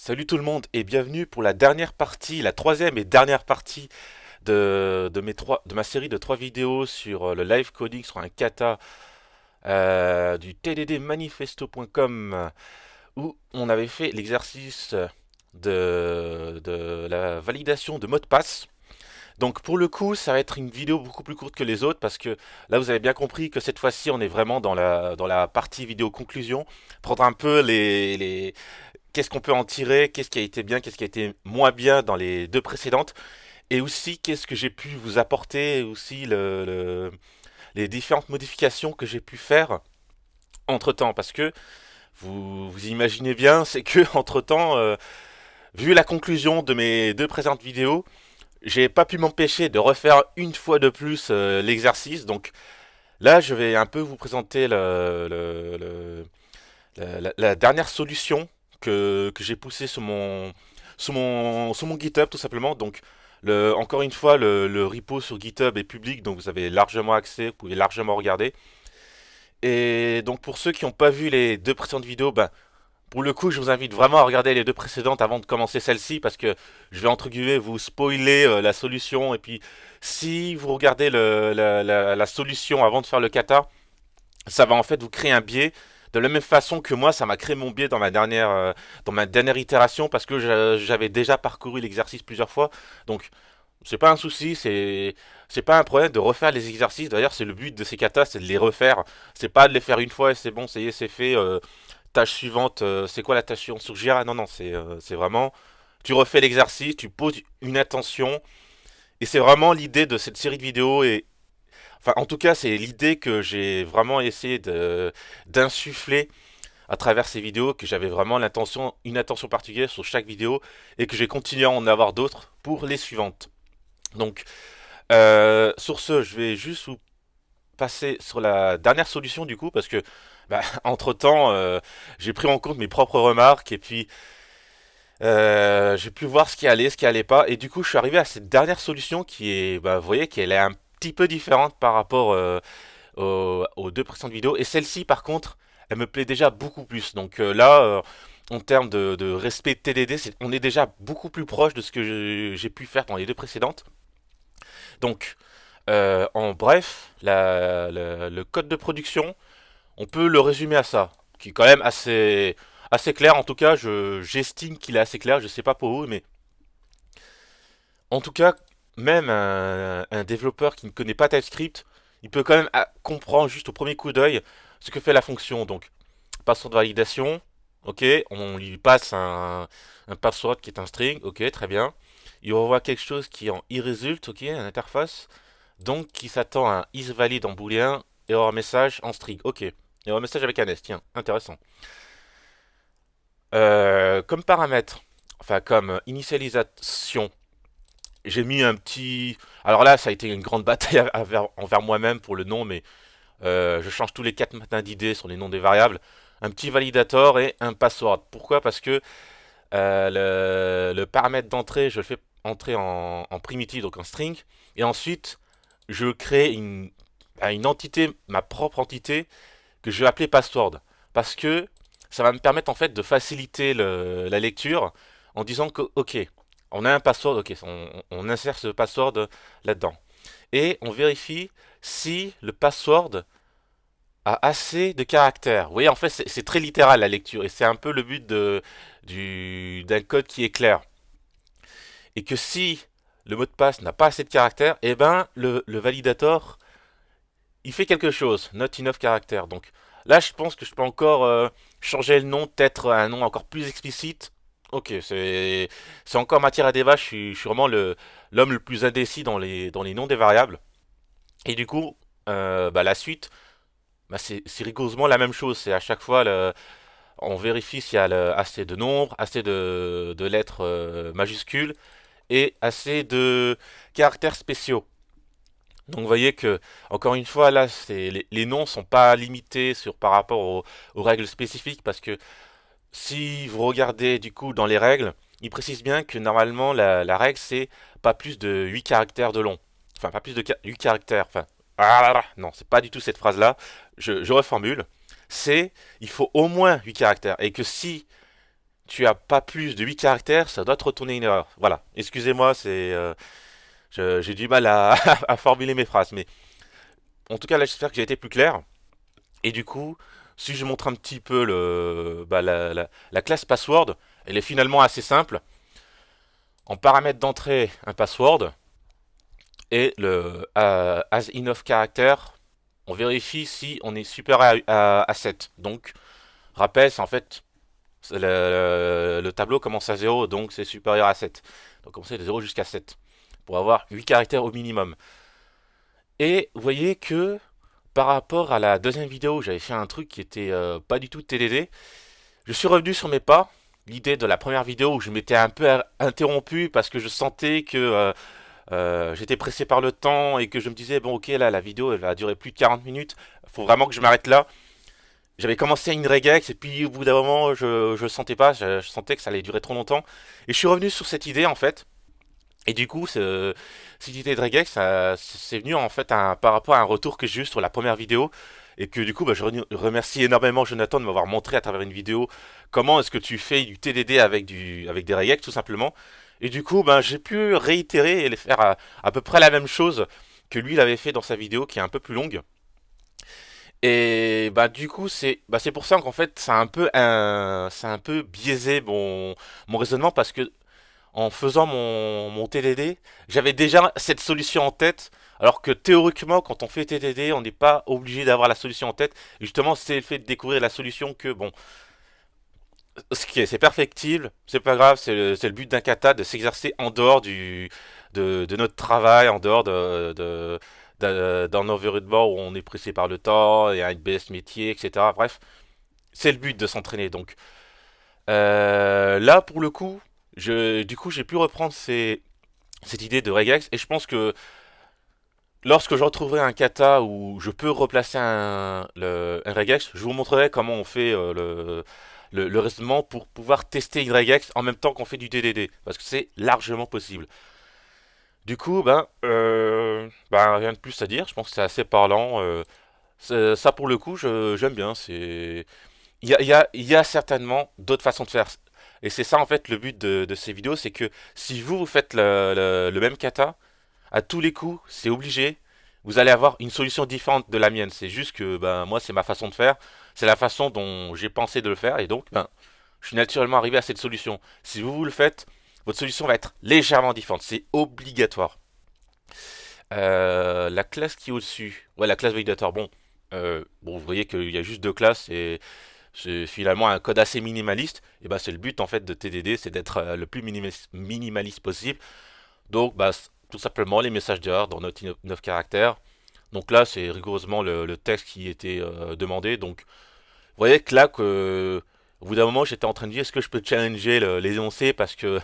Salut tout le monde et bienvenue pour la dernière partie, la troisième et dernière partie de ma série de trois vidéos sur le live coding sur un kata du tddmanifesto.com où on avait fait l'exercice de la validation de mot de passe. Donc pour le coup, ça va être une vidéo beaucoup plus courte que les autres parce que là vous avez bien compris que cette fois-ci on est vraiment dans la partie vidéo conclusion, prendre un peu qu'est-ce qu'on peut en tirer, qu'est-ce qui a été bien, qu'est-ce qui a été moins bien dans les deux précédentes, et aussi qu'est-ce que j'ai pu vous apporter, et aussi les différentes modifications que j'ai pu faire entre temps, parce que vous imaginez bien, c'est que entre temps, vu la conclusion de mes deux présentes vidéos, j'ai pas pu m'empêcher de refaire une fois de plus l'exercice, donc là je vais un peu vous présenter la dernière solution que j'ai poussée sur mon GitHub tout simplement. Donc encore une fois, le repo sur GitHub est public, donc vous avez largement accès, vous pouvez largement regarder. Et donc pour ceux qui n'ont pas vu les deux précédentes vidéos, ben, pour le coup, je vous invite vraiment à regarder les deux précédentes avant de commencer celle-ci parce que je vais entre guillemets vous spoiler la solution. Et puis si vous regardez la solution avant de faire le kata, ça va en fait vous créer un biais de la même façon que moi ça m'a créé mon biais dans ma dernière itération parce que j'avais déjà parcouru l'exercice plusieurs fois. Donc c'est pas un souci, c'est pas un problème de refaire les exercices. D'ailleurs c'est le but de ces katas, c'est de les refaire. C'est pas de les faire une fois et c'est bon, ça y est, c'est fait. Tâche suivante, c'est quoi la tâche suivante sur Jira? Non, non, c'est vraiment tu refais l'exercice, tu poses une attention et c'est vraiment l'idée de cette série de vidéos. Et enfin, en tout cas, c'est l'idée que j'ai vraiment essayé de d'insuffler à travers ces vidéos, que j'avais vraiment une attention particulière sur chaque vidéo et que j'ai continué à en avoir d'autres pour les suivantes. Donc, sur ce, je vais juste vous passer sur la dernière solution du coup, parce que bah, entre-temps, j'ai pris en compte mes propres remarques et puis j'ai pu voir ce qui allait, ce qui allait pas, et du coup, je suis arrivé à cette dernière solution qui est, bah, vous voyez, qu'elle est un petit peu différente par rapport aux deux précédentes vidéos. Et celle-ci, par contre, elle me plaît déjà beaucoup plus. Donc là, en termes de respect de TDD, on est déjà beaucoup plus proche de ce que j'ai pu faire dans les deux précédentes. Donc, en bref, le code de production, on peut le résumer à ça, qui est quand même assez clair. En tout cas, j'estime qu'il est assez clair. Je sais pas pour vous, mais en tout cas, même un développeur qui ne connaît pas TypeScript, il peut quand même comprendre juste au premier coup d'œil ce que fait la fonction. Donc, password de validation, ok, on lui passe un password qui est un string, ok, très bien. Il revoit quelque chose qui est en iResult, ok, une interface, donc qui s'attend à un isValid en booléen, error message en string, ok. Error message avec un S, tiens, intéressant. Comme paramètre, enfin comme initialisation, j'ai mis un petit. Alors là, ça a été une grande bataille envers moi-même pour le nom, mais je change tous les 4 matins d'idées sur les noms des variables. Un petit validator et un password. Pourquoi? Parce que le paramètre d'entrée, je le fais entrer en primitive, donc en string, et ensuite je crée une entité, ma propre entité, que je vais appeler password. Parce que ça va me permettre en fait de faciliter la lecture en disant que, ok, on a un password, ok, on insère ce password là-dedans. Et on vérifie si le password a assez de caractères. Vous voyez, en fait, c'est très littéral la lecture et c'est un peu le but d'un code qui est clair. Et que si le mot de passe n'a pas assez de caractères, eh ben le validator il fait quelque chose, not enough caractères. Donc là, je pense que je peux encore changer le nom, peut-être à un nom encore plus explicite. Ok, c'est encore matière à débat. Je suis vraiment l'homme le plus indécis dans les noms des variables. Et du coup, bah, la suite, bah, c'est rigoureusement la même chose. C'est à chaque fois, on vérifie s'il y a assez de nombres, assez de lettres majuscules et assez de caractères spéciaux. Donc vous voyez que, encore une fois, là, les noms sont pas limités par rapport aux règles spécifiques, parce que si vous regardez du coup dans les règles, ils précisent bien que normalement la règle c'est pas plus de 8 caractères de long. Enfin, pas plus de 8 caractères. Enfin, non, c'est pas du tout cette phrase-là. Je reformule. C'est, il faut au moins 8 caractères. Et que si tu as pas plus de 8 caractères, ça doit te retourner une erreur. Voilà, excusez-moi, j'ai du mal à, à formuler mes phrases, mais en tout cas là j'espère que j'ai été plus clair. Et du coup, si je montre un petit peu la classe password, elle est finalement assez simple. En paramètre d'entrée, un password et le as enough character, on vérifie si on est supérieur à 7. Donc, rappel, c'est en fait le tableau commence à 0, donc c'est supérieur à 7. Donc, on sait de 0 jusqu'à 7 pour avoir 8 caractères au minimum. Et vous voyez que par rapport à la deuxième vidéo, j'avais fait un truc qui était pas du tout TDD. Je suis revenu sur mes pas. L'idée de la première vidéo où je m'étais un peu interrompu parce que je sentais que j'étais pressé par le temps et que je me disais, bon ok, là la vidéo elle va durer plus de 40 minutes, faut vraiment que je m'arrête là. J'avais commencé une regex et puis au bout d'un moment je sentais pas, je sentais que ça allait durer trop longtemps. Et je suis revenu sur cette idée en fait. Et du coup, cette idée de regex, c'est venu en fait par rapport à un retour que j'ai eu sur la première vidéo. Et que du coup, bah, je remercie énormément Jonathan de m'avoir montré à travers une vidéo comment est-ce que tu fais du TDD avec des regex tout simplement. Et du coup, ben, j'ai pu réitérer et faire à peu près la même chose que lui il avait fait dans sa vidéo qui est un peu plus longue. Et bah du coup c'est pour ça qu'en fait c'est un peu biaisé mon raisonnement parce que en faisant mon TDD, j'avais déjà cette solution en tête, alors que théoriquement, quand on fait TDD, on n'est pas obligé d'avoir la solution en tête. Et justement, c'est le fait de découvrir la solution que, bon, c'est perfectible, c'est pas grave, c'est le but d'un kata de s'exercer en dehors de notre travail, en dehors d'un environnement où on est pressé par le temps, il y a une BS métier, etc. Bref, c'est le but de s'entraîner. Donc là, pour le coup, du coup, j'ai pu reprendre cette idée de regex et je pense que lorsque je retrouverai un kata où je peux replacer un regex, je vous montrerai comment on fait le raisonnement pour pouvoir tester une regex en même temps qu'on fait du DDD parce que c'est largement possible. Du coup, rien de plus à dire. Je pense que c'est assez parlant. Ça pour le coup, j'aime bien. Il y a certainement d'autres façons de faire. Et c'est ça en fait le but de ces vidéos, c'est que si vous faites le même kata, à tous les coups, c'est obligé, vous allez avoir une solution différente de la mienne. C'est juste que ben moi c'est ma façon de faire, c'est la façon dont j'ai pensé de le faire, et donc ben je suis naturellement arrivé à cette solution. Si vous le faites, votre solution va être légèrement différente, c'est obligatoire. La classe qui est au-dessus, ouais la classe validateur, bon vous voyez qu'il y a juste deux classes et c'est finalement un code assez minimaliste, et bah c'est le but en fait de TDD, c'est d'être le plus minimaliste possible. Donc bah tout simplement les messages d'erreur dans notre 9 caractères. Donc là c'est rigoureusement le texte qui était demandé. Donc vous voyez que là que au bout d'un moment j'étais en train de dire est-ce que je peux challenger les énoncés parce que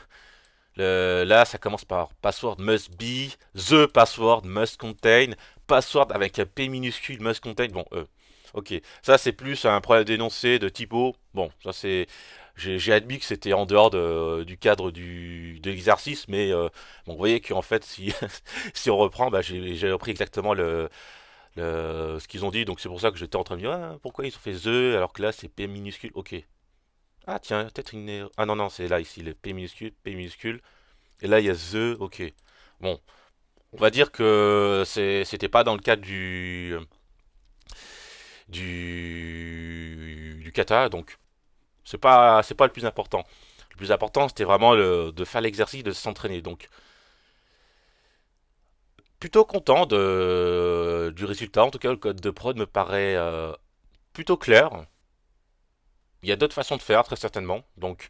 là ça commence par password must be, the password must contain, password avec un P minuscule must contain. Bon ok, ça c'est plus un problème d'énoncé, de typo. Bon, ça c'est, j'ai admis que c'était en dehors du cadre de l'exercice, mais bon, vous voyez qu'en fait, si si on reprend, bah, j'ai repris exactement ce qu'ils ont dit, donc c'est pour ça que j'étais en train de dire ah, pourquoi ils ont fait the alors que là c'est P minuscule. Ok. Ah tiens, peut-être une erreur. Ah non non, c'est là ici le P minuscule, et là il y a the. Ok. Bon, on va dire que c'était pas dans le cadre du kata, donc c'est pas le plus important. Le plus important, c'était vraiment de faire l'exercice, de s'entraîner. Donc, plutôt content du résultat. En tout cas, le code de prod me paraît plutôt clair. Il y a d'autres façons de faire, très certainement. Donc,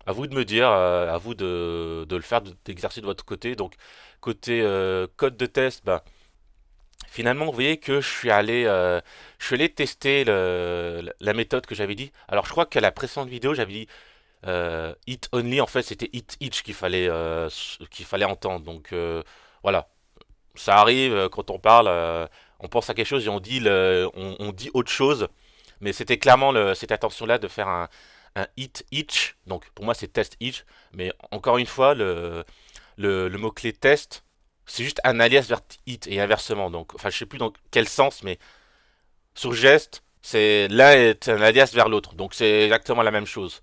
à vous de me dire, à vous de le faire, d'exercer de votre côté. Donc, côté code de test, bah, finalement, vous voyez que je suis allé tester la méthode que j'avais dit. Alors, je crois qu'à la précédente vidéo, j'avais dit hit only, en fait, c'était hit each qu'il fallait entendre. Donc, voilà. Ça arrive quand on parle, on pense à quelque chose et on dit autre chose. Mais c'était clairement cette attention-là de faire un hit each. Donc, pour moi, c'est test each. Mais encore une fois, le mot-clé test, c'est juste un alias vers hit et inversement. Donc, enfin, je sais plus dans quel sens, mais sur geste, c'est l'un est un alias vers l'autre. Donc, c'est exactement la même chose.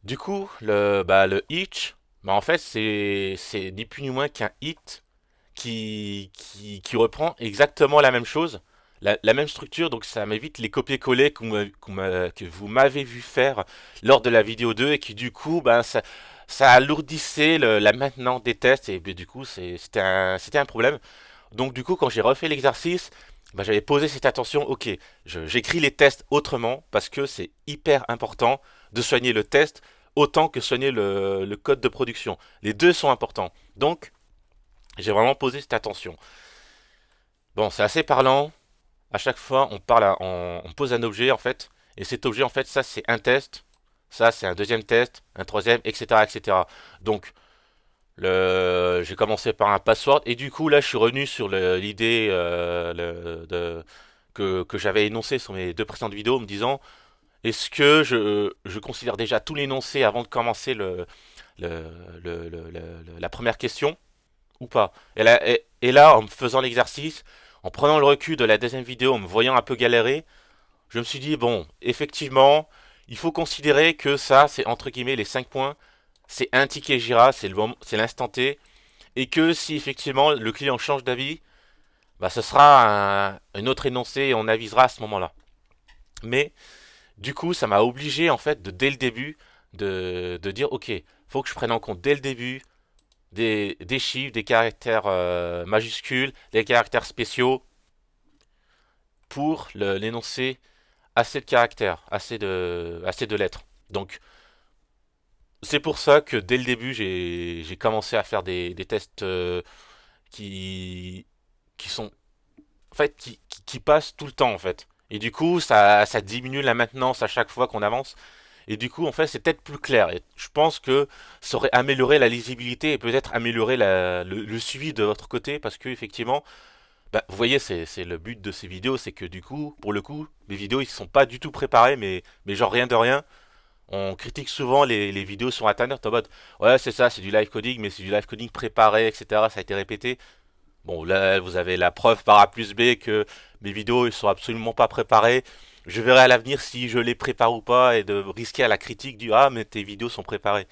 Du coup, le hitch, bah en fait, c'est ni plus ni moins qu'un hit qui reprend exactement la même chose, la même structure, donc ça m'évite les copier-coller que vous m'avez vu faire lors de la vidéo 2 et qui du coup, ben, ça alourdissait la maintenance des tests et ben, du coup, c'était un problème. Donc du coup, quand j'ai refait l'exercice, ben, j'avais posé cette attention, ok, j'écris les tests autrement parce que c'est hyper important de soigner le test autant que soigner le code de production. Les deux sont importants. Donc, j'ai vraiment posé cette attention. Bon, c'est assez parlant. À chaque fois, on pose un objet en fait, et cet objet en fait, ça c'est un test, ça c'est un deuxième test, un troisième, etc., etc. Donc, j'ai commencé par un password, et du coup là, je suis revenu sur l'idée que j'avais énoncée sur mes deux précédentes vidéos, me disant, est-ce que je considère déjà tout l'énoncé avant de commencer le- la première question? Ou pas. Et là, en me faisant l'exercice, en prenant le recul de la deuxième vidéo, en me voyant un peu galérer, je me suis dit, bon, effectivement, il faut considérer que ça, c'est entre guillemets les 5 points, c'est un ticket Jira, c'est l'instant T, et que si effectivement le client change d'avis, bah, ce sera un autre énoncé et on avisera à ce moment-là. Mais du coup, ça m'a obligé en fait dès le début de dire, ok, faut que je prenne en compte dès le début des chiffres, des caractères majuscules, des caractères spéciaux pour l'énoncer assez de caractères, assez de lettres. Donc c'est pour ça que dès le début j'ai commencé à faire des tests qui, qui sont en fait qui passent tout le temps en fait. Et du coup ça diminue la maintenance à chaque fois qu'on avance. Et du coup, en fait, c'est peut-être plus clair. Et je pense que ça aurait amélioré la lisibilité et peut-être amélioré le suivi de votre côté parce que effectivement, bah, vous voyez, c'est le but de ces vidéos, c'est que du coup, pour le coup, les vidéos ils sont pas du tout préparés, mais genre rien de rien. On critique souvent les vidéos sur internet en mode ouais c'est ça, c'est du live coding, mais c'est du live coding préparé, etc. Ça a été répété. Bon là vous avez la preuve par A plus B que mes vidéos ils sont absolument pas préparées. Je verrai à l'avenir si je les prépare ou pas et de risquer à la critique du ah mais tes vidéos sont préparées.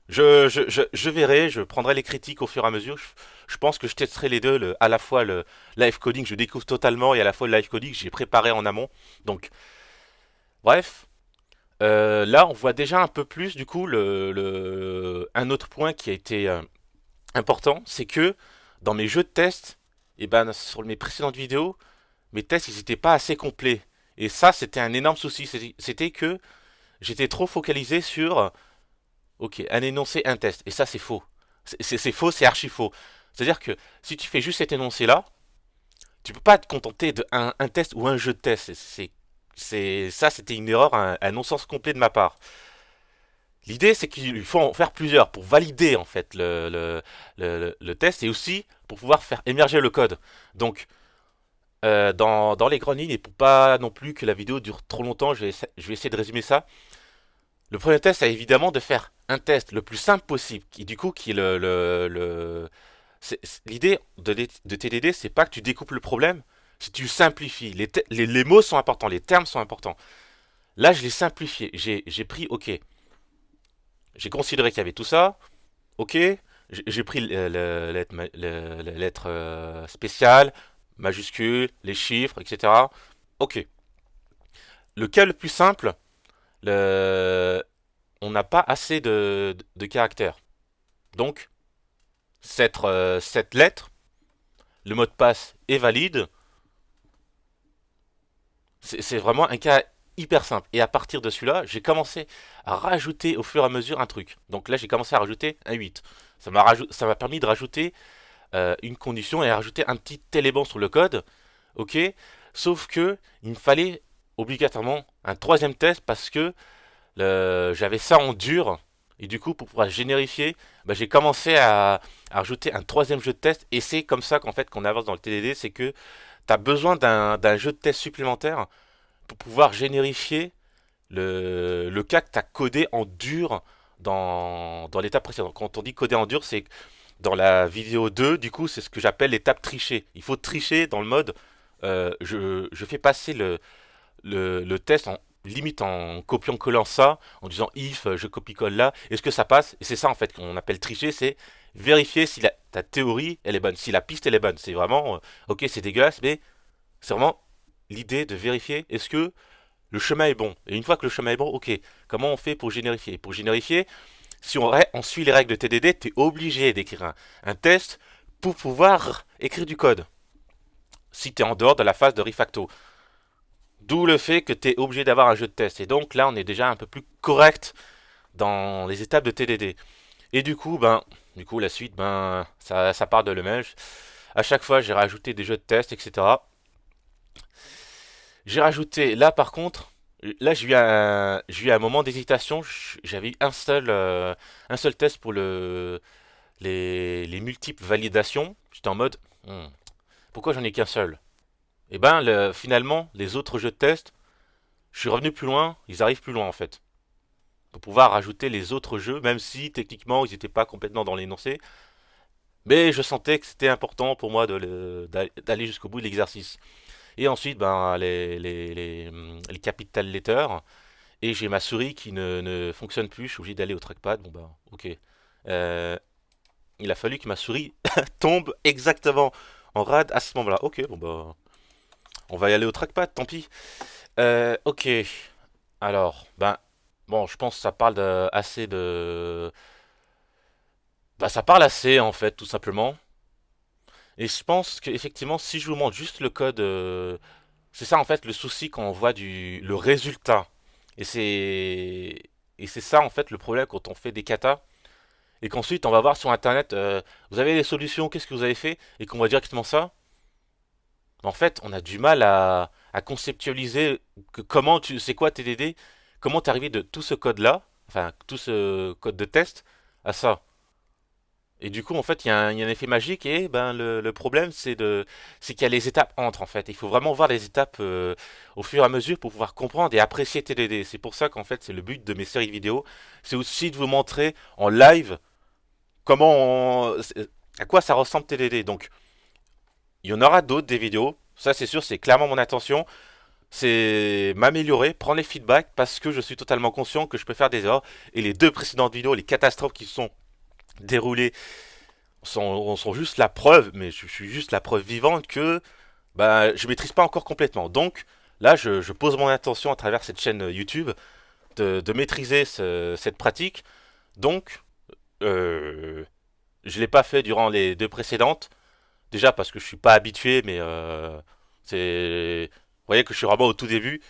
Je verrai, je prendrai les critiques au fur et à mesure. Je pense que je testerai les deux, à la fois le live coding, je découvre totalement, et à la fois le live coding, j'ai préparé en amont. Donc, bref, là, on voit déjà un peu plus, du coup, un autre point qui a été important, c'est que dans mes jeux de test, et ben, sur mes précédentes vidéos, mes tests, ils n'étaient pas assez complets. Et ça, c'était un énorme souci. C'était que j'étais trop focalisé sur ok, un énoncé, un test. Et ça, c'est faux. C'est faux, c'est archi faux. C'est-à-dire que si tu fais juste cet énoncé-là, tu peux pas te contenter de un test ou un jeu de test. Ça, c'était une erreur, un non-sens complet de ma part. L'idée, c'est qu'il faut en faire plusieurs pour valider en fait le test et aussi pour pouvoir faire émerger le code. Donc, dans les grandes lignes, et pour pas non plus que la vidéo dure trop longtemps, je vais essayer de résumer ça. Le premier test, c'est évidemment de faire un test le plus simple possible, qui du coup, qui est l'idée de TDD, c'est pas que tu découpes le problème, c'est que tu simplifies. Les mots sont importants, les termes sont importants. Là, je l'ai simplifié. J'ai pris, ok, j'ai considéré qu'il y avait tout ça, ok, j'ai pris les lettres spéciales, majuscules, les chiffres, etc. Ok. Le cas le plus simple, le, on n'a pas assez de caractères. Donc, cette lettre, le mot de passe est valide. C'est vraiment un cas hyper simple. Et à partir de celui-là, j'ai commencé à rajouter au fur et à mesure un truc. Donc là, j'ai commencé à rajouter un 8. Ça m'a permis de rajouter une condition et à rajouter un petit élément sur le code. Ok. Sauf que il me fallait obligatoirement un troisième test parce que j'avais ça en dur. Et du coup, pour pouvoir générifier, bah, j'ai commencé à rajouter un troisième jeu de test. Et c'est comme ça qu'en fait qu'on avance dans le TDD, c'est que tu as besoin d'un jeu de test supplémentaire pour pouvoir générifier le cas que tu as codé en dur dans l'étape précédente. Quand on dit coder en dur, c'est dans la vidéo 2, du coup, c'est ce que j'appelle l'étape tricher. Il faut tricher dans le mode je fais passer le test limite en copiant-collant ça, en disant if, je copie-colle là, est-ce que ça passe? Et c'est ça en fait qu'on appelle tricher, c'est vérifier si ta théorie elle est bonne, si la piste elle est bonne. C'est vraiment, ok c'est dégueulasse, mais c'est vraiment l'idée de vérifier est-ce que le chemin est bon. Et une fois que le chemin est bon, ok, comment on fait pour générifier? Pour générifier, si on suit les règles de TDD, tu es obligé d'écrire un test pour pouvoir écrire du code. Si tu es en dehors de la phase de refacto. D'où le fait que tu es obligé d'avoir un jeu de test. Et donc là, on est déjà un peu plus correct dans les étapes de TDD. Et du coup, la suite, ça part de le même. À chaque fois, j'ai rajouté des jeux de test, etc. J'ai rajouté, là par contre, là j'ai eu un moment d'hésitation. J'avais eu un seul test pour les multiples validations. J'étais en mode, Hmm, pourquoi j'en ai qu'un seul? Et ben, finalement, les autres jeux de test, je suis revenu plus loin, ils arrivent plus loin en fait. Pour pouvoir rajouter les autres jeux, même si techniquement ils n'étaient pas complètement dans l'énoncé. Mais je sentais que c'était important pour moi d'aller jusqu'au bout de l'exercice. Et ensuite, les capital letters. Et j'ai ma souris qui ne fonctionne plus, je suis obligé d'aller au trackpad. Bon bah, ok. Euh, il a fallu que ma souris tombe exactement en rade à ce moment-là. Ok, bon bah, on va y aller au trackpad, tant pis. Ok. Alors, bon, je pense que ça parle assez de. Bah, ça parle assez en fait, tout simplement. Et je pense qu'effectivement, si je vous montre juste le code, c'est ça en fait le souci quand on voit le résultat. Et c'est et c'est ça en fait le problème quand on fait des katas et qu'ensuite on va voir sur internet, vous avez les solutions, qu'est-ce que vous avez fait et qu'on voit directement ça. En fait, on a du mal à conceptualiser c'est quoi TDD, comment t'es arrivé de tout ce code-là, enfin tout ce code de test à ça. Et du coup, en fait, il y a un effet magique et ben le problème c'est qu'il y a les étapes entre en fait. Il faut vraiment voir les étapes au fur et à mesure pour pouvoir comprendre et apprécier TDD. C'est pour ça qu'en fait, c'est le but de mes séries vidéo, c'est aussi de vous montrer en live comment à quoi ça ressemble TDD. Donc, il y en aura d'autres des vidéos. Ça, c'est sûr, c'est clairement mon intention. C'est m'améliorer, prendre les feedbacks parce que je suis totalement conscient que je peux faire des erreurs. Et les deux précédentes vidéos, les catastrophes qui se sont déroulées, sont juste la preuve, mais je suis juste la preuve vivante que je maîtrise pas encore complètement. Donc là, je pose mon intention à travers cette chaîne YouTube de maîtriser cette pratique. Donc, euh, je l'ai pas fait durant les deux précédentes. Déjà parce que je suis pas habitué, mais vous voyez que je suis vraiment au tout début.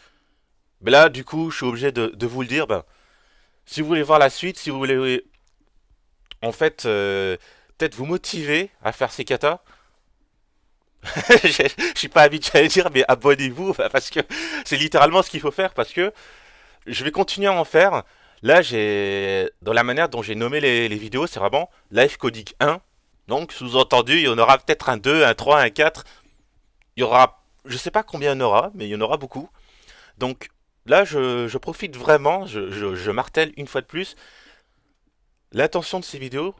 Mais là, du coup, je suis obligé de vous le dire. Si vous voulez voir la suite, si vous voulez, en fait, peut-être vous motiver à faire ces katas, je suis pas habitué à le dire, mais abonnez-vous parce que c'est littéralement ce qu'il faut faire parce que je vais continuer à en faire. Là, dans la manière dont j'ai nommé les vidéos, c'est vraiment Live Codic 1. Donc, sous-entendu, il y en aura peut-être un 2, un 3, un 4. Il y aura, je sais pas combien il y en aura, mais il y en aura beaucoup. Donc, là, je profite vraiment, je martèle une fois de plus. L'intention de ces vidéos,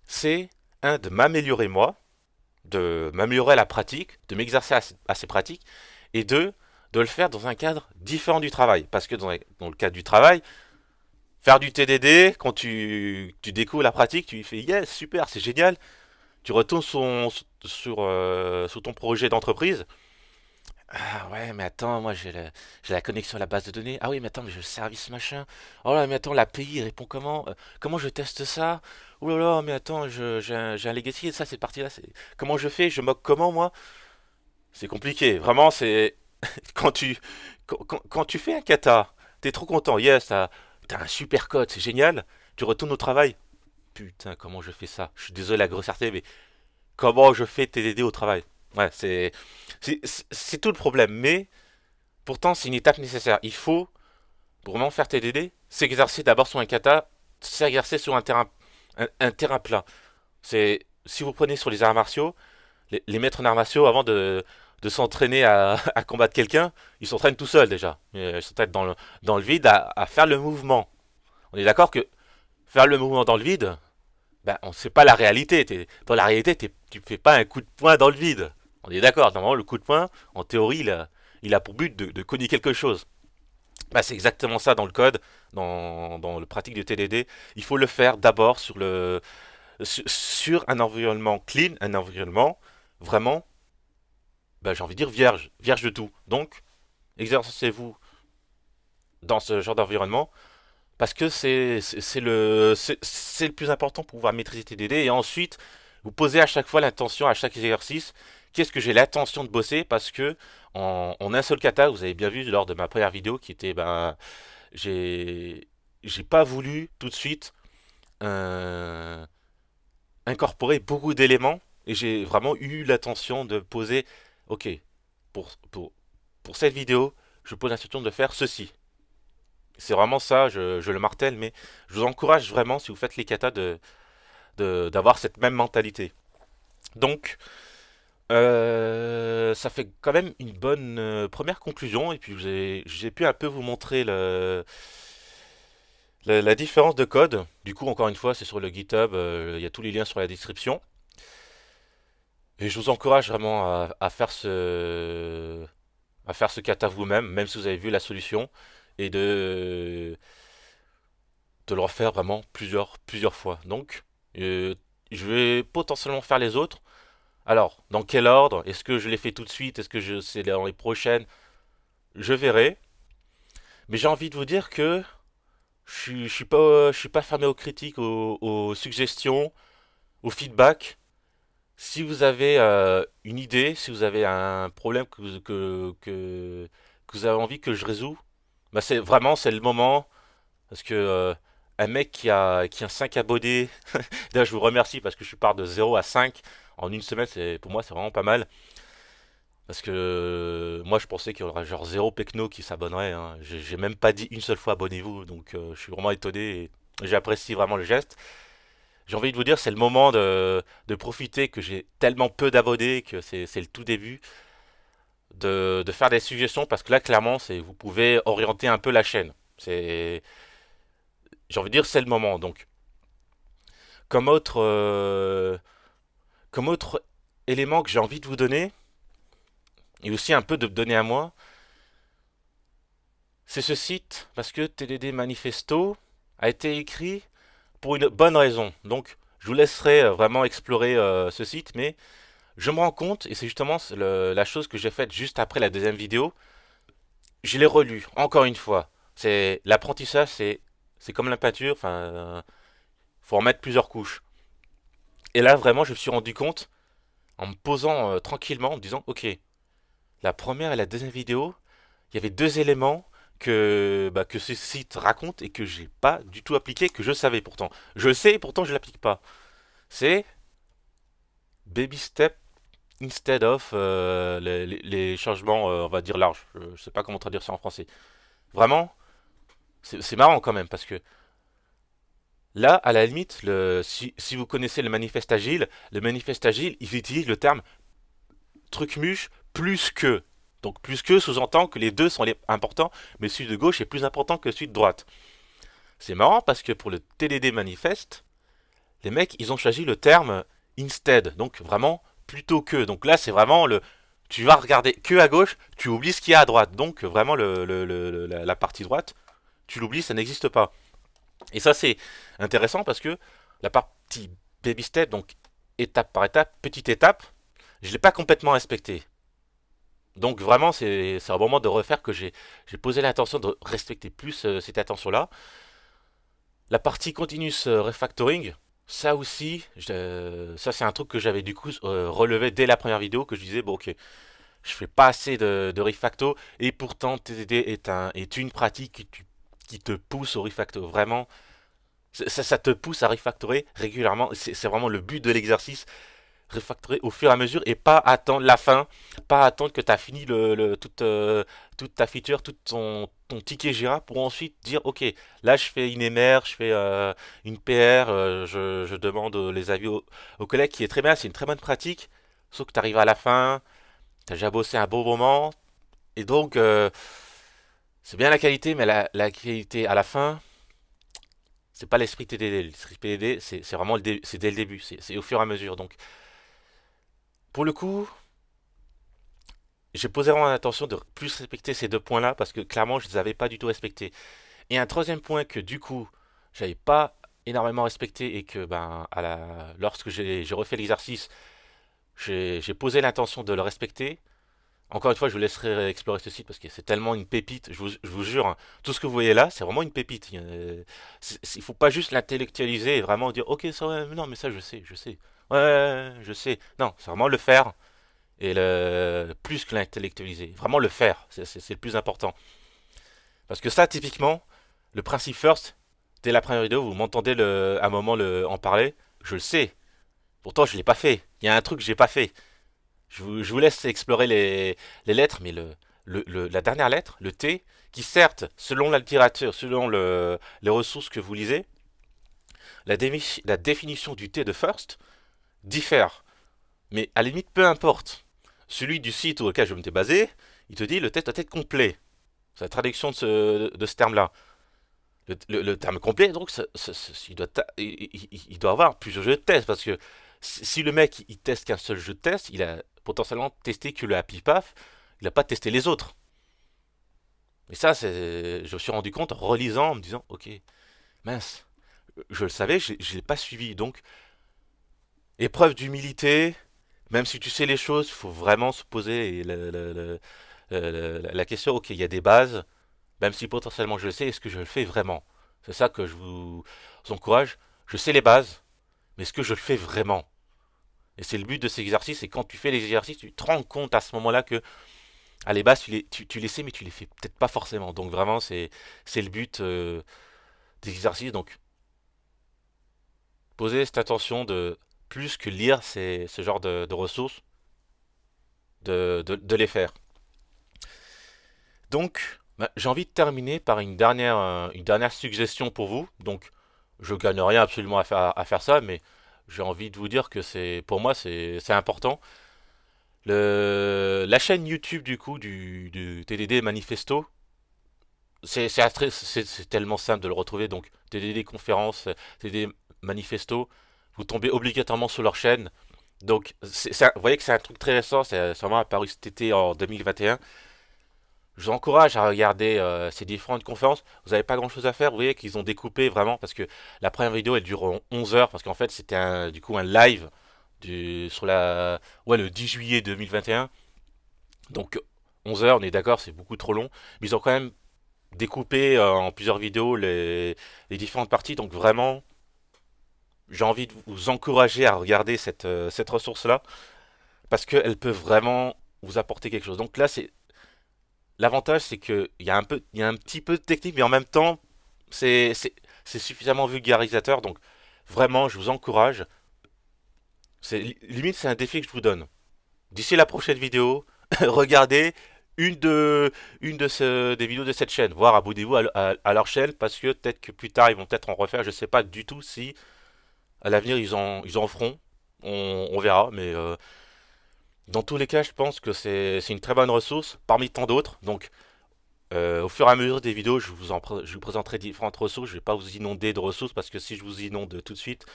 c'est, de m'améliorer moi, de m'améliorer à la pratique, de m'exercer à ces pratiques, et deux, de le faire dans un cadre différent du travail. Parce que dans le cadre du travail, faire du TDD, quand tu découvres la pratique, tu fais yes, super, c'est génial. Tu retournes sur ton projet d'entreprise. Ah ouais, mais attends, moi j'ai la connexion à la base de données. Ah oui, mais attends, mais j'ai le service machin. Oh là, mais attends, l'API répond comment? Comment je teste ça? Oh là là, mais attends, j'ai un legacy et ça, cette partie-là, c'est. Comment je fais? Je moque comment, moi? C'est compliqué. Vraiment, c'est. Quand tu, quand tu fais un kata, t'es trop content. Yes, t'as un super code, c'est génial. Tu retournes au travail. Putain, comment je fais ça? Je suis désolé la grossièreté, mais comment je fais TDD au travail? Ouais, c'est tout le problème. Mais pourtant, c'est une étape nécessaire. Il faut, pour vraiment faire TDD, s'exercer d'abord sur un kata, s'exercer sur un terrain plat. Si vous prenez sur les arts martiaux, les maîtres en arts martiaux, avant de s'entraîner à combattre quelqu'un, ils s'entraînent tout seuls déjà. Ils s'entraînent dans le vide à faire le mouvement. On est d'accord que faire le mouvement dans le vide, on sait pas la réalité. Dans la réalité, tu fais pas un coup de poing dans le vide. On est d'accord. Normalement, le coup de poing, en théorie, il a pour but de cogner quelque chose. Bah, c'est exactement ça dans le code, dans le pratique du TDD. Il faut le faire d'abord sur un environnement clean, un environnement vraiment, bah, j'ai envie de dire vierge, vierge de tout. Donc, exercez-vous dans ce genre d'environnement parce que c'est le plus important pour pouvoir maîtriser TDD. Et ensuite, vous posez à chaque fois l'intention, à chaque exercice, qu'est-ce que j'ai l'intention de bosser parce que en un seul kata, vous avez bien vu lors de ma première vidéo qui était, ben, j'ai j'ai pas voulu tout de suite euh, incorporer beaucoup d'éléments et j'ai vraiment eu l'intention de poser, ok, pour, pour, pour cette vidéo, je pose l'intention de faire ceci. C'est vraiment ça, je le martèle, mais je vous encourage vraiment, si vous faites les katas, d'avoir cette même mentalité. Donc, ça fait quand même une bonne première conclusion, et puis j'ai pu un peu vous montrer la différence de code. Du coup, encore une fois, c'est sur le GitHub, il y a tous les liens sur la description. Et je vous encourage vraiment à faire ce kata vous-même, même si vous avez vu la solution, et de le refaire vraiment plusieurs fois. Donc, euh, je vais potentiellement faire les autres. Alors, dans quel ordre? Est-ce que je les fais tout de suite? Est-ce que c'est dans les prochaines? Je verrai. Mais j'ai envie de vous dire que je suis pas fermé aux critiques, aux suggestions, au feedback. Si vous avez une idée, si vous avez un problème que vous avez envie que je résous, bah c'est le moment parce que un mec qui a 5 abonnés, d'ailleurs je vous remercie parce que je pars de 0 à 5 en une semaine, pour moi c'est vraiment pas mal parce que moi je pensais qu'il y aurait genre zéro pecno qui s'abonnerait, hein. J'ai même pas dit une seule fois abonnez-vous, donc je suis vraiment étonné et j'apprécie vraiment le geste. J'ai envie de vous dire, c'est le moment de profiter que j'ai tellement peu d'abonnés que c'est le tout début de faire des suggestions parce que là, clairement, vous pouvez orienter un peu la chaîne. J'ai envie de dire, c'est le moment. Donc, comme autre, euh, comme autre élément que j'ai envie de vous donner, et aussi un peu de me donner à moi, c'est ce site parce que TDD Manifesto a été écrit pour une bonne raison. Donc, je vous laisserai vraiment explorer ce site, mais je me rends compte, et c'est justement la chose que j'ai faite juste après la deuxième vidéo, je l'ai relu, encore une fois. C'est l'apprentissage, c'est comme la peinture, enfin, faut en mettre plusieurs couches. Et là, vraiment, je me suis rendu compte, en me posant tranquillement, en me disant, ok, la première et la deuxième vidéo, il y avait deux éléments que ce site raconte et que j'ai pas du tout appliqué, que je savais pourtant. Je le sais et pourtant je l'applique pas. C'est baby step instead of les changements, on va dire larges. Je sais pas comment traduire ça en français. Vraiment, c'est marrant quand même parce que là, à la limite, si vous connaissez le manifeste agile, il utilise le terme truc muche plus que. Donc plus que sous-entend que les deux sont importants, mais celui de gauche est plus important que celui de droite. C'est marrant parce que pour le TDD manifeste, les mecs, ils ont choisi le terme instead, donc vraiment plutôt que. Donc là, c'est vraiment tu vas regarder que à gauche, tu oublies ce qu'il y a à droite. Donc vraiment la partie droite, tu l'oublies, ça n'existe pas. Et ça, c'est intéressant parce que la partie baby step, donc étape par étape, petite étape, je l'ai pas complètement respectée. Donc vraiment, c'est un moment de refaire que j'ai posé l'intention de respecter plus cette attention-là. La partie continuous refactoring, ça aussi, ça c'est un truc que j'avais du coup relevé dès la première vidéo que je disais bon ok, je fais pas assez de refacto et pourtant TDD est une pratique qui te pousse au refacto. Vraiment, ça te pousse à refactorer régulièrement. C'est vraiment le but de l'exercice, refactorer au fur et à mesure et pas attendre la fin, pas attendre que tu as fini toute ta feature, tout ton ticket Jira pour ensuite dire ok, là je fais une MR, je fais une PR, je demande les avis aux collègues qui est très bien, c'est une très bonne pratique, sauf que tu arrives à la fin, tu as déjà bossé un bon moment et donc c'est bien la qualité, mais la qualité à la fin, c'est pas l'esprit TDD. L'esprit TDD, c'est vraiment c'est dès le début, c'est au fur et à mesure. Donc, pour le coup, j'ai posé vraiment l'intention de plus respecter ces deux points-là parce que clairement, je les avais pas du tout respectés. Et un troisième point que du coup, j'avais pas énormément respecté et que lorsque j'ai refait l'exercice, j'ai posé l'intention de le respecter. Encore une fois, je vous laisserai explorer ce site parce que c'est tellement une pépite. Je vous jure, hein, tout ce que vous voyez là, c'est vraiment une pépite. Il faut pas juste l'intellectualiser et vraiment dire, ok, ça, ouais, non, mais ça, je sais. Ouais, je sais. Non, c'est vraiment le faire et le plus que l'intellectualiser. Vraiment le faire, c'est le plus important. Parce que ça, typiquement, le principe first, dès la première vidéo, vous m'entendez à un moment en parler, je le sais. Pourtant, je l'ai pas fait. Il y a un truc que j'ai pas fait. Je vous laisse explorer les lettres, mais la dernière lettre, le T, qui certes, selon la littérature, selon les ressources que vous lisez, la définition du T de first diffère. Mais à la limite, peu importe. Celui du site auquel je m'étais basé, il te dit le test doit être complet. C'est la traduction de ce terme-là. Le terme complet, donc, il doit avoir plusieurs jeux de test, parce que si le mec il teste qu'un seul jeu de test, il a potentiellement testé que le Happy Path, il n'a pas testé les autres. Et ça, je me suis rendu compte en relisant, en me disant, ok, mince, je le savais, je ne l'ai pas suivi. Donc, épreuve d'humilité, même si tu sais les choses, il faut vraiment se poser la question, ok, il y a des bases, même si potentiellement je le sais, est-ce que je le fais vraiment? C'est ça que je vous encourage. Je sais les bases, mais est-ce que je le fais vraiment? Et c'est le but de ces exercices, et quand tu fais les exercices, tu te rends compte à ce moment-là que, à les bases, tu les sais, mais tu les fais peut-être pas forcément. Donc vraiment, c'est le but des exercices. Donc, poser cette attention de plus que lire ce genre de ressources, de les faire. Donc, bah, j'ai envie de terminer par une dernière suggestion pour vous. Donc, je gagne rien absolument à faire ça, mais j'ai envie de vous dire que pour moi, c'est important. La chaîne YouTube du coup du TDD Manifesto, c'est tellement simple de le retrouver. Donc, TDD Conférence, TDD Manifesto, vous tombez obligatoirement sur leur chaîne. Donc, vous voyez que c'est un truc très récent, c'est vraiment apparu cet été en 2021. Je vous encourage à regarder ces différentes conférences. Vous n'avez pas grand chose à faire. Vous voyez qu'ils ont découpé vraiment parce que la première vidéo elle dure 11 heures parce qu'en fait c'était du coup un live sur le 10 juillet 2021. Donc 11 heures, on est d'accord, c'est beaucoup trop long. Mais ils ont quand même découpé en plusieurs vidéos les différentes parties. Donc vraiment, j'ai envie de vous encourager à regarder cette ressource-là parce qu'elle peut vraiment vous apporter quelque chose. Donc là, l'avantage, c'est qu'il y a il y a un petit peu de technique, mais en même temps, c'est, c'est, c'est suffisamment vulgarisateur. Donc, vraiment, je vous encourage. Limite, c'est un défi que je vous donne. D'ici la prochaine vidéo, regardez une de, des vidéos de cette chaîne. Voire abonnez-vous à leur chaîne parce que peut-être que plus tard, ils vont peut-être en refaire. Je ne sais pas du tout si à l'avenir, ils en feront. On verra. Mais dans tous les cas, je pense que c'est une très bonne ressource parmi tant d'autres. Donc, au fur et à mesure des vidéos, je vous présenterai différentes ressources. Je ne vais pas vous inonder de ressources parce que si je vous inonde tout de suite,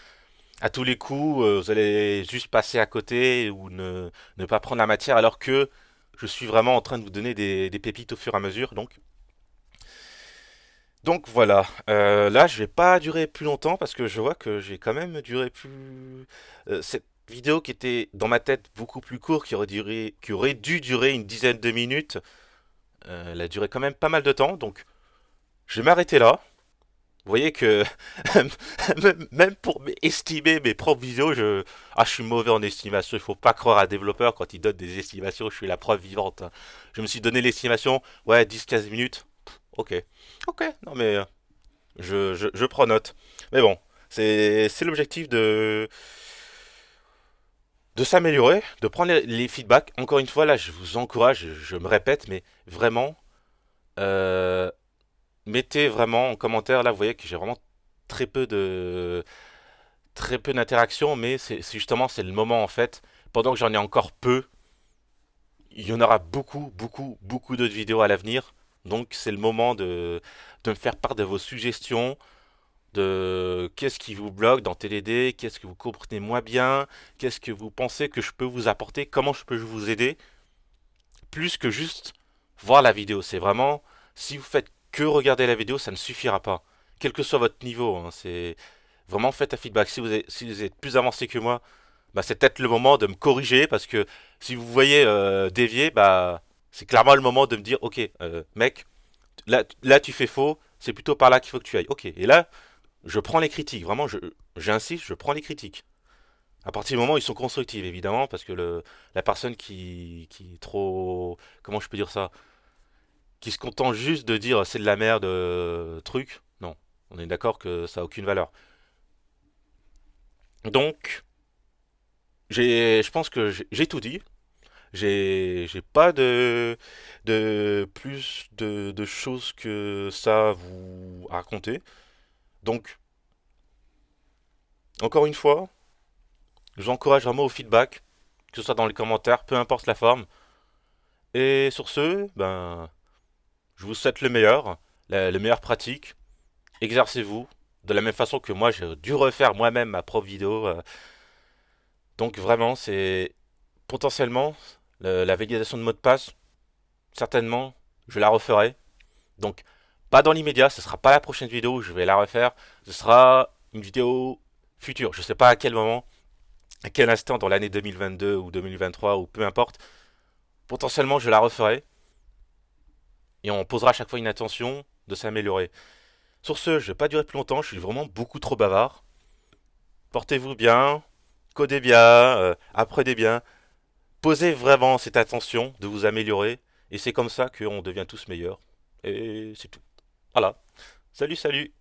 à tous les coups, vous allez juste passer à côté ou ne pas prendre la matière alors que je suis vraiment en train de vous donner des pépites au fur et à mesure. Donc voilà. Là, je vais pas durer plus longtemps parce que je vois que j'ai quand même duré plus. Cette vidéo qui était dans ma tête beaucoup plus courte, qui aurait dû durer une dizaine de minutes, elle a duré quand même pas mal de temps. Donc je vais m'arrêter là. Vous voyez que même pour estimer mes propres vidéos, je suis mauvais en estimation. Il faut pas croire à un développeur quand il donne des estimations. Je suis la preuve vivante, hein. Je me suis donné l'estimation, ouais, 10-15 minutes. Ok. Ok, non mais je prends note. Mais bon, c'est l'objectif de s'améliorer, de prendre les feedbacks. Encore une fois, là, je vous encourage, je me répète, mais vraiment, euh, mettez vraiment en commentaire. Là, vous voyez que j'ai vraiment très peu de très peu d'interactions, mais justement c'est le moment en fait. Pendant que j'en ai encore peu, il y en aura beaucoup d'autres vidéos à l'avenir. Donc c'est le moment de me faire part de vos suggestions, de qu'est-ce qui vous bloque dans TDD, qu'est-ce que vous comprenez moins bien, qu'est-ce que vous pensez que je peux vous apporter, comment je peux vous aider. plus que juste voir la vidéo. C'est vraiment, si vous faites que regarder la vidéo, ça ne suffira pas. Quel que soit votre niveau, hein, c'est vraiment faites un feedback. Si vous êtes plus avancé que moi, bah, c'est peut-être le moment de me corriger parce que si vous voyez dévier, bah, c'est clairement le moment de me dire, ok, mec, là tu fais faux, c'est plutôt par là qu'il faut que tu ailles. Ok, et là, je prends les critiques, vraiment, j'insiste, je prends les critiques. À partir du moment où ils sont constructifs, évidemment, parce que la personne qui est trop, comment je peux dire ça, qui se contente juste de dire c'est de la merde, truc, non, on est d'accord que ça a aucune valeur. Donc, je pense que j'ai tout dit. J'ai pas de plus de choses que ça à vous raconter. Donc, encore une fois, je vous encourage vraiment au feedback, que ce soit dans les commentaires, peu importe la forme. Et sur ce, ben, je vous souhaite le meilleur, le meilleur pratique. Exercez-vous de la même façon que moi, j'ai dû refaire moi-même ma propre vidéo. Donc vraiment, c'est potentiellement la validation de mot de passe. Certainement, je la referai. Donc, pas dans l'immédiat, ce sera pas la prochaine vidéo où je vais la refaire. Ce sera une vidéo future. Je sais pas à quel moment, à quel instant dans l'année 2022 ou 2023 ou peu importe. Potentiellement, je la referai. Et on posera à chaque fois une attention de s'améliorer. Sur ce, je vais pas durer plus longtemps, je suis vraiment beaucoup trop bavard. Portez-vous bien, codez bien, apprenez bien, posez vraiment cette attention de vous améliorer, et c'est comme ça qu'on devient tous meilleurs. Et c'est tout. Voilà. Salut, salut.